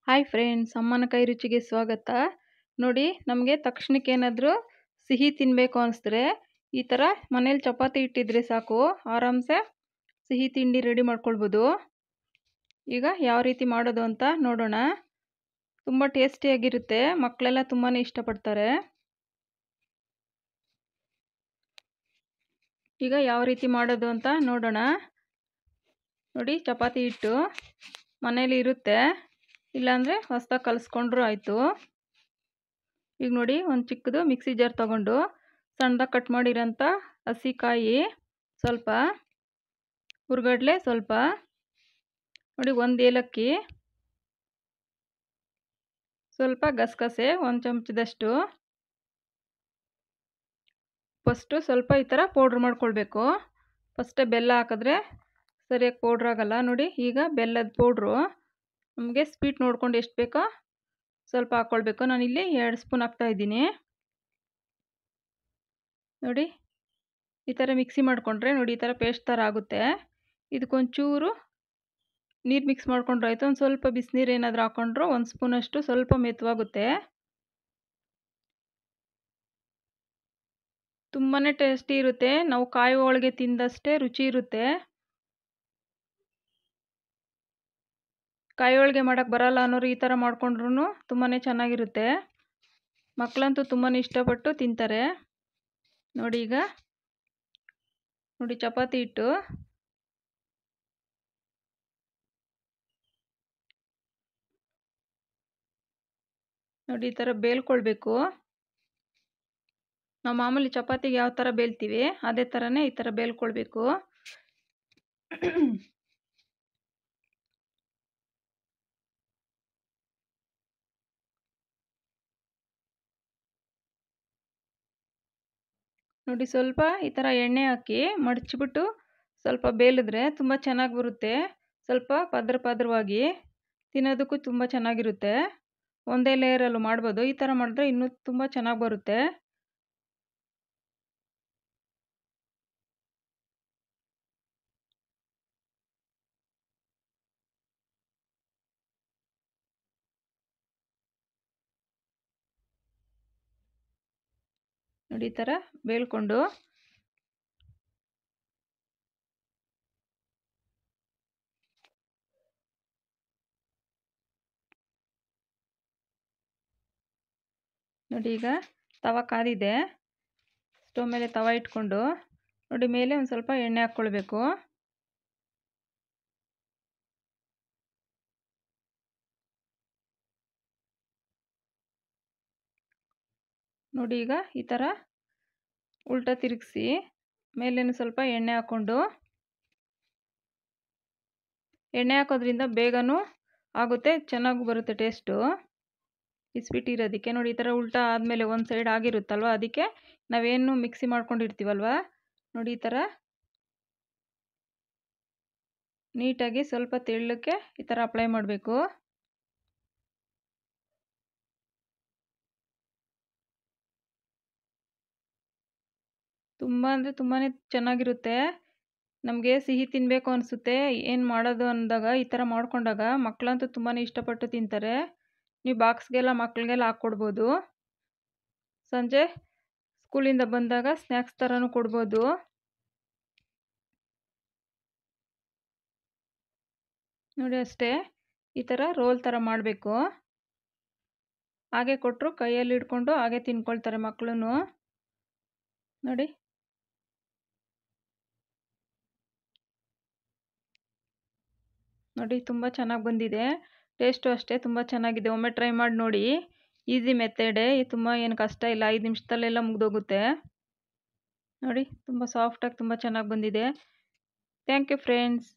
Hi friends, ಅಮ್ಮನ ಕೈ ರುಚಿಗೆ ಸ್ವಾಗತ. ನೋಡಿ, ನಮಗೆ ತಕ್ಷಣಕ್ಕೆ ಏನಾದರೂ ಸಿಹಿ ತಿನ್ನಬೇಕು ಅನಿಸಿದ್ರೆ ಈ ಥರ ಮನೇಲಿ ಚಪಾತಿ ಇಟ್ಟಿದ್ರೆ ಸಾಕು, ಆರಾಮ್ಸೆ ಸಿಹಿ ತಿಂಡಿ ರೆಡಿ ಮಾಡ್ಕೊಳ್ಬೋದು. ಈಗ ಯಾವ ರೀತಿ ಮಾಡೋದು ಅಂತ ನೋಡೋಣ. ತುಂಬ ಟೇಸ್ಟಿಯಾಗಿರುತ್ತೆ, ಮಕ್ಕಳೆಲ್ಲ ತುಂಬಾ ಇಷ್ಟಪಡ್ತಾರೆ. ಈಗ ಯಾವ ರೀತಿ ಮಾಡೋದು ಅಂತ ನೋಡೋಣ. ನೋಡಿ, ಚಪಾತಿ ಹಿಟ್ಟು ಮನೇಲಿ ಇರುತ್ತೆ, ಇಲ್ಲಾಂದರೆ ಹೊಸದಾಗಿ ಕಲಿಸ್ಕೊಂಡ್ರೂ ಆಯಿತು. ಈಗ ನೋಡಿ, ಒಂದು ಚಿಕ್ಕದು ಮಿಕ್ಸಿ ಜಾರ್ ತೊಗೊಂಡು ಸಣ್ಣದಾಗಿ ಕಟ್ ಮಾಡಿರೋಂಥ ಹಸಿಕಾಯಿ ಸ್ವಲ್ಪ, ಹುರ್ಗಡ್ಲೆ ಸ್ವಲ್ಪ, ನೋಡಿ ಒಂದು ಏಲಕ್ಕಿ, ಸ್ವಲ್ಪ ಗಸಗಸೆ ಒಂದು ಚಮಚದಷ್ಟು. ಫಸ್ಟು ಸ್ವಲ್ಪ ಈ ಥರ ಪೌಡ್ರ್ ಮಾಡ್ಕೊಳ್ಬೇಕು. ಫಸ್ಟೇ ಬೆಲ್ಲ ಹಾಕಿದ್ರೆ ಸರಿಯಾಗಿ ಪೌಡ್ರ್ ಆಗೋಲ್ಲ. ನೋಡಿ, ಈಗ ಬೆಲ್ಲದ ಪೌಡ್ರು ನಮಗೆ ಸ್ವೀಟ್ ನೋಡ್ಕೊಂಡು ಎಷ್ಟು ಬೇಕೋ ಸ್ವಲ್ಪ ಹಾಕ್ಕೊಳ್ಬೇಕು. ನಾನಿಲ್ಲಿ 2 ಸ್ಪೂನ್ ಹಾಕ್ತಾಯಿದ್ದೀನಿ. ನೋಡಿ, ಈ ಥರ ಮಿಕ್ಸಿ ಮಾಡಿಕೊಂಡ್ರೆ ನೋಡಿ ಈ ಥರ ಪೇಸ್ಟ್ ಥರ ಆಗುತ್ತೆ. ಇದಕ್ಕೊಂಚೂರು ನೀರು ಮಿಕ್ಸ್ ಮಾಡ್ಕೊಂಡ್ರೆ ಆಯಿತು. ಒಂದು ಸ್ವಲ್ಪ ಬಿಸಿನೀರು ಏನಾದರೂ ಹಾಕ್ಕೊಂಡ್ರು 1 ಸ್ಪೂನಷ್ಟು ಸ್ವಲ್ಪ ಮೆತ್ತವಾಗುತ್ತೆ. ತುಂಬಾ ಟೇಸ್ಟಿ ಇರುತ್ತೆ. ನಾವು ಕಾಯಿ ಹೋಳಿಗೆ ತಿಂದಷ್ಟೇ ರುಚಿ ಇರುತ್ತೆ. ಕಾಯಿ ಹೋಳಿಗೆ ಮಾಡೋಕ್ಕೆ ಬರಲ್ಲ ಅನ್ನೋರು ಈ ಥರ ಮಾಡ್ಕೊಂಡ್ರು ತುಂಬಾ ಚೆನ್ನಾಗಿರುತ್ತೆ. ಮಕ್ಕಳಂತೂ ತುಂಬಾ ಇಷ್ಟಪಟ್ಟು ತಿಂತಾರೆ. ನೋಡಿ, ಈಗ ನೋಡಿ ಚಪಾತಿ ಹಿಟ್ಟು ನೋಡಿ ಈ ಥರ ಬೇಲ್ಕೊಳ್ಬೇಕು. ನಾವು ಮಾಮೂಲಿ ಚಪಾತಿಗೆ ಯಾವ ಥರ ಬೇಲ್ತೀವಿ ಅದೇ ಥರನೇ ಈ ಥರ ಬೇಲ್ಕೊಳ್ಬೇಕು. ನೋಡಿ, ಸ್ವಲ್ಪ ಈ ಥರ ಎಣ್ಣೆ ಹಾಕಿ ಮಡಚಿಬಿಟ್ಟು ಸ್ವಲ್ಪ ಬೇಲಿದ್ರೆ ತುಂಬ ಚೆನ್ನಾಗಿ ಬರುತ್ತೆ. ಸ್ವಲ್ಪ ಪದರವಾಗಿ ತಿನ್ನೋದಕ್ಕೂ ತುಂಬ ಚೆನ್ನಾಗಿರುತ್ತೆ. ಒಂದೇ ಲೇಯರಲ್ಲೂ ಮಾಡ್ಬೋದು. ಈ ಥರ ಮಾಡಿದ್ರೆ ಇನ್ನೂ ತುಂಬ ಚೆನ್ನಾಗಿ ಬರುತ್ತೆ. ನೋಡಿ, ಈ ಥರ ಬೇಲ್ಕೊಂಡು ನೋಡಿ, ಈಗ ತವ ಕಾದಿದೆ. ಸ್ಟವ್ ಮೇಲೆ ತವ ಇಟ್ಕೊಂಡು ನೋಡಿ ಮೇಲೆ ಒಂದು ಸ್ವಲ್ಪ ಎಣ್ಣೆ ಹಾಕ್ಕೊಳ್ಬೇಕು. ನೋಡಿ, ಈಗ ಈ ಥರ ಉಲ್ಟಾ ತಿರುಗಿಸಿ ಮೇಲೇನು ಸ್ವಲ್ಪ ಎಣ್ಣೆ ಹಾಕ್ಕೊಂಡು, ಎಣ್ಣೆ ಹಾಕೋದ್ರಿಂದ ಬೇಗನೂ ಆಗುತ್ತೆ, ಚೆನ್ನಾಗೂ ಬರುತ್ತೆ ಟೇಸ್ಟು ಈ ಸ್ವೀಟ್ ಇರೋದಕ್ಕೆ. ನೋಡಿ, ಈ ಥರ ಉಲ್ಟಾ ಆದಮೇಲೆ ಒಂದು ಸೈಡ್ ಆಗಿರುತ್ತಲ್ವ, ಅದಕ್ಕೆ ನಾವೇನು ಮಿಕ್ಸಿ ಮಾಡ್ಕೊಂಡಿರ್ತೀವಲ್ವ, ನೋಡಿ ಈ ಥರ ನೀಟಾಗಿ ಸ್ವಲ್ಪ ತೆಳ್ಳಕ್ಕೆ ಈ ಥರ ಅಪ್ಲೈ ಮಾಡಬೇಕು. ತುಂಬ ಅಂದರೆ ತುಂಬಾ ಚೆನ್ನಾಗಿರುತ್ತೆ. ನಮಗೆ ಸಿಹಿ ತಿನ್ನಬೇಕು ಅನಿಸುತ್ತೆ, ಏನು ಮಾಡೋದು ಅಂದಾಗ ಈ ಥರ ಮಾಡ್ಕೊಂಡಾಗ ಮಕ್ಕಳಂತೂ ತುಂಬಾ ಇಷ್ಟಪಟ್ಟು ತಿಂತಾರೆ. ನೀವು ಬಾಕ್ಸ್ಗೆಲ್ಲ ಮಕ್ಕಳಿಗೆಲ್ಲ ಹಾಕ್ಕೊಡ್ಬೋದು. ಸಂಜೆ ಸ್ಕೂಲಿಂದ ಬಂದಾಗ ಸ್ನ್ಯಾಕ್ಸ್ ಥರನೂ ಕೊಡ್ಬೋದು. ನೋಡಿ, ಅಷ್ಟೇ ಈ ಥರ ರೋಲ್ ಥರ ಮಾಡಬೇಕು. ಹಾಗೆ ಕೊಟ್ಟರು ಕೈಯಲ್ಲಿ ಹಿಡ್ಕೊಂಡು ಹಾಗೆ ತಿನ್ಕೊಳ್ತಾರೆ ಮಕ್ಕಳು. ನೋಡಿ, ನೋಡಿ ತುಂಬ ಚೆನ್ನಾಗಿ ಬಂದಿದೆ. ಟೇಸ್ಟು ಅಷ್ಟೇ ತುಂಬ ಚೆನ್ನಾಗಿದೆ. ಒಮ್ಮೆ ಟ್ರೈ ಮಾಡಿ ನೋಡಿ. ಈಸಿ ಮೆಥಡೇ, ತುಂಬ ಏನು ಕಷ್ಟ ಇಲ್ಲ, 5 ನಿಮಿಷದಲ್ಲೆಲ್ಲ ಮುಗಿದೋಗುತ್ತೆ. ನೋಡಿ, ತುಂಬ ಸಾಫ್ಟಾಗಿ ತುಂಬ ಚೆನ್ನಾಗಿ ಬಂದಿದೆ. Thank you friends.